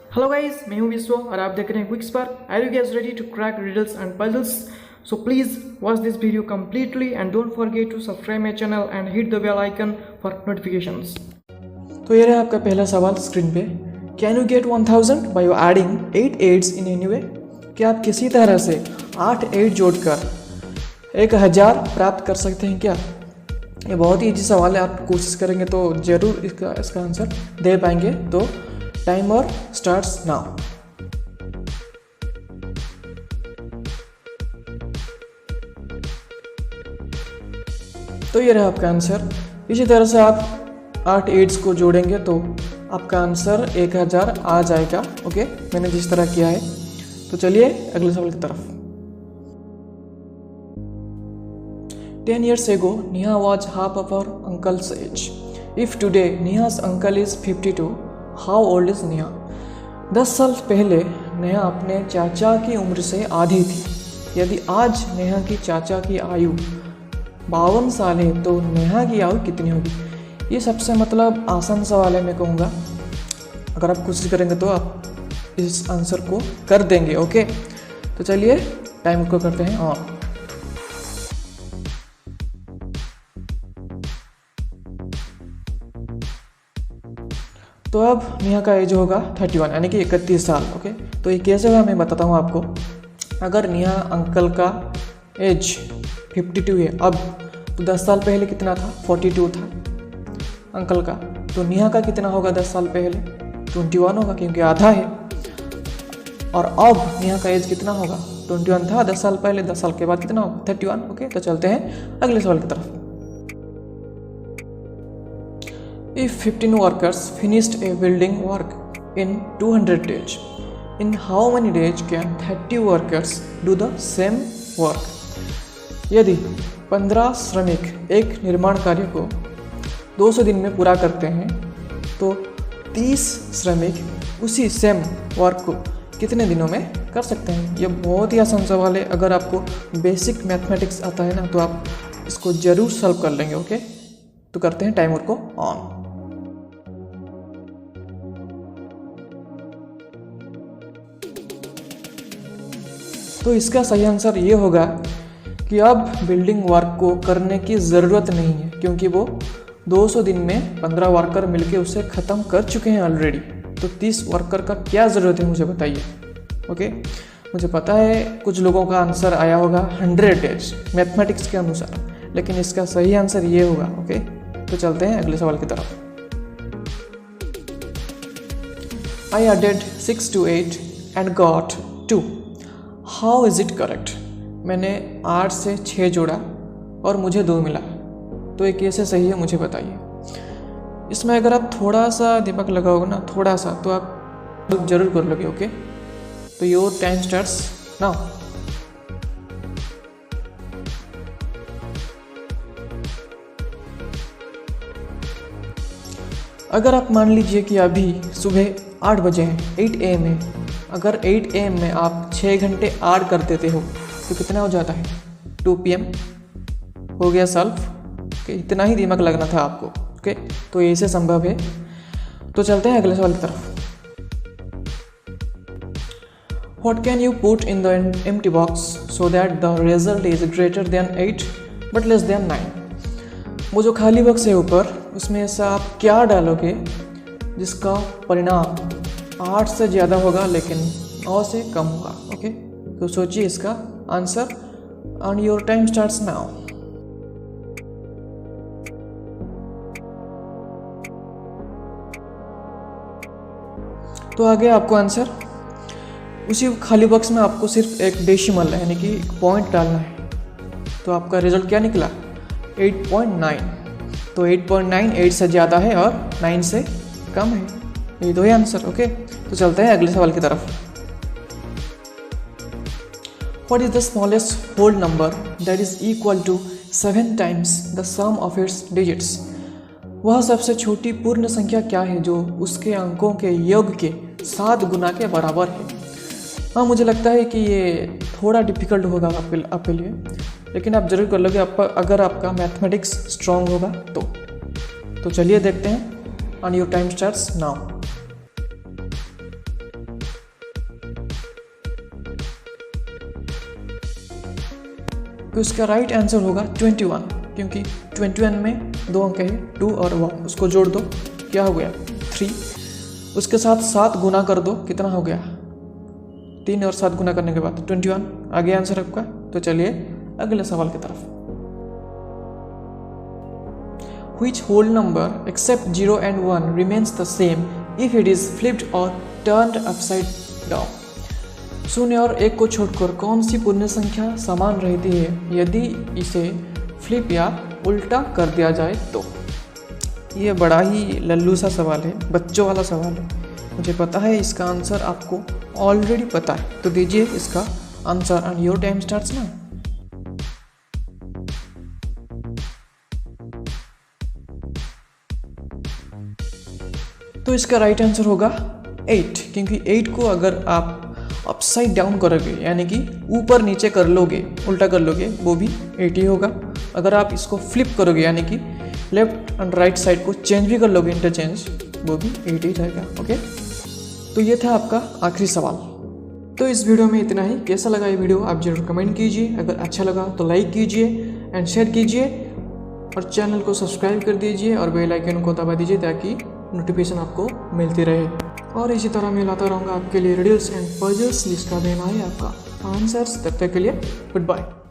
Hello guys, मैं हूं विश्व और आप देख रहे हैं Quick Spark. Are you guys ready to crack riddles and puzzles? So please watch this video completely and don't forget to subscribe my channel and hit the bell icon for notifications. तो ये रहा आपका पहला सवाल screen पे। Can you get 1000 by adding 8 8s in any way? क्या आप किसी तरह से 8 8 जोड़कर 1000 प्राप्त कर सकते हैं क्या? ये बहुत ही इजी सवाल है, आप कोशिश करेंगे तो ज़रूर इसका आंसर दे पाएंगे। तो टाइमर स्टार्ट्स नाउ। तो ये रहा आपका आंसर। इसी तरह से आप 8 8s को जोड़ेंगे तो आपका आंसर 1000 आ जाएगा। ओके, मैंने जिस तरह किया है। तो चलिए अगले सवाल की तरफ। 10 years ago, Neha was half of her uncle's age. If today Neha's uncle is 52, how old is Neha? 10 साल पहले नेहा अपने चाचा की उम्र से आधी थी। यदि आज नेहा की चाचा की आयु 52 साल है तो नेहा की आयु कितनी होगी? ये सबसे आसान सवाल है, मैं कहूँगा। अगर आप कोशिश करेंगे तो आप इस आंसर को कर देंगे। ओके, तो चलिए टाइम को करते हैं ऑन। तो अब नेहा का एज होगा 31 यानी कि 31 साल। ओके, तो ये कैसे होगा मैं बताता हूँ आपको। अगर नेहा अंकल का एज 52 है अब, तो 10 साल पहले कितना था? 42 था अंकल का। तो नेहा का कितना होगा 10 साल पहले? 21 होगा, क्योंकि आधा है। और अब नेहा का एज कितना होगा? 21 था 10 साल पहले, 10 साल के बाद कितना होगा? 31। ओके, तो चलते हैं अगले सवाल की तरफ। If 15 workers finished a building work in 200 days, in how many days can 30 workers do the same work? यदि 15 श्रमिक एक निर्माण कार्य को 200 दिन में पूरा करते हैं तो 30 श्रमिक उसी सेम वर्क को कितने दिनों में कर सकते हैं? यह बहुत ही आसान सवाल है। अगर आपको बेसिक मैथमेटिक्स आता है ना तो आप इसको ज़रूर सॉल्व कर लेंगे। ओके, तो करते हैं टाइमर को ऑन। तो इसका सही आंसर ये होगा कि अब बिल्डिंग वर्क को करने की ज़रूरत नहीं है, क्योंकि वो 200 दिन में 15 वर्कर मिलके उसे ख़त्म कर चुके हैं ऑलरेडी। तो 30 वर्कर का क्या ज़रूरत है मुझे बताइए। ओके, मुझे पता है कुछ लोगों का आंसर आया होगा 100 डेज मैथमेटिक्स के अनुसार, लेकिन इसका सही आंसर ये होगा। ओके, तो चलते हैं अगले सवाल की तरफ। I added 6 to 8 and got 2. How is it correct? मैंने 8 से 6 जोड़ा और मुझे 2 मिला, तो ये कैसे सही है मुझे बताइए। इसमें अगर आप थोड़ा सा दिमाग लगाओगे ना, थोड़ा सा, तो आप जरूर कर लोगे। ओके, तो योर टाइम स्टार्ट्स नाउ। अगर आप मान लीजिए कि अभी सुबह 8 बजे हैं, 8 AM है। अगर 8 AM में आप 6 घंटे ऐड कर देते हो तो कितना हो जाता है? 2 PM हो गया सॉल्व। ओके, इतना ही दिमाग लगना था आपको। ओके, तो ऐसे संभव है। तो चलते हैं अगले सवाल की तरफ। What can you put in the empty box so that the result is greater than 8 but less than 9? वो जो खाली बॉक्स है ऊपर, उसमें ऐसा आप क्या डालोगे जिसका परिणाम 8 से ज़्यादा होगा लेकिन 9 से कम होगा? ओके, तो सोचिए इसका answer and your time starts now. तो आगे आपको आंसर उसी खाली बॉक्स में आपको सिर्फ एक डेसिमल यानी कि पॉइंट डालना है। तो आपका रिजल्ट क्या निकला? 8.9। तो 8.9 8 से ज़्यादा है और 9 से कम है। ये दो ही आंसर। ओके, तो चलते हैं अगले सवाल की तरफ। What is the smallest whole number that is equal to 7 times the sum of its digits? वह सबसे छोटी पूर्ण संख्या क्या है जो उसके अंकों के योग के 7 गुना के बराबर है? हाँ, मुझे लगता है कि ये थोड़ा डिफिकल्ट होगा आपके लिए, लेकिन आप जरूर कर लोगे अगर आपका मैथमेटिक्स स्ट्रांग होगा तो। तो चलिए देखते हैं and your time starts now. तो इसका राइट आंसर होगा 21, क्योंकि 21 में 2 अंक है 2 और 1, उसको जोड़ दो, क्या हो गया 3। उसके साथ 7 गुना कर दो, कितना हो गया 3 और 7 गुना करने के बाद 21 आ गया आंसर आपका। तो चलिए अगले सवाल की तरफ। Which whole number except 0 and 1 remains the same if it is flipped or turned upside down? 0 और 1 को छोड़कर कौन सी पूर्ण संख्या समान रहती है यदि इसे फ्लिप या उल्टा कर दिया जाए तो? ये बड़ा ही लल्लू सा सवाल है, बच्चों वाला सवाल है। मुझे पता है इसका आंसर आपको ऑलरेडी पता है, तो दीजिए इसका answer and your time starts ना। तो इसका राइट आंसर होगा 8, क्योंकि 8 को अगर आप अपसाइड डाउन करोगे यानी कि ऊपर नीचे कर लोगे, उल्टा कर लोगे, वो भी 8 ही होगा। अगर आप इसको फ्लिप करोगे यानी कि लेफ्ट एंड राइट साइड को चेंज भी कर लोगे, इंटरचेंज, वो भी 8 ही रहेगा। ओके, तो ये था आपका आखिरी सवाल। तो इस वीडियो में इतना ही। कैसा लगा ये वीडियो आप जरूर कमेंट कीजिए, अगर अच्छा लगा तो लाइक कीजिए एंड शेयर कीजिए और चैनल को सब्सक्राइब कर दीजिए और बेल आइकन को दबा दीजिए ताकि नोटिफिकेशन आपको मिलती रहे। और इसी तरह मैं लाता रहूँगा आपके लिए रिडल्स एंड पजल्स जिसका देना है आपका आंसर्स। तब तक के लिए गुड बाय।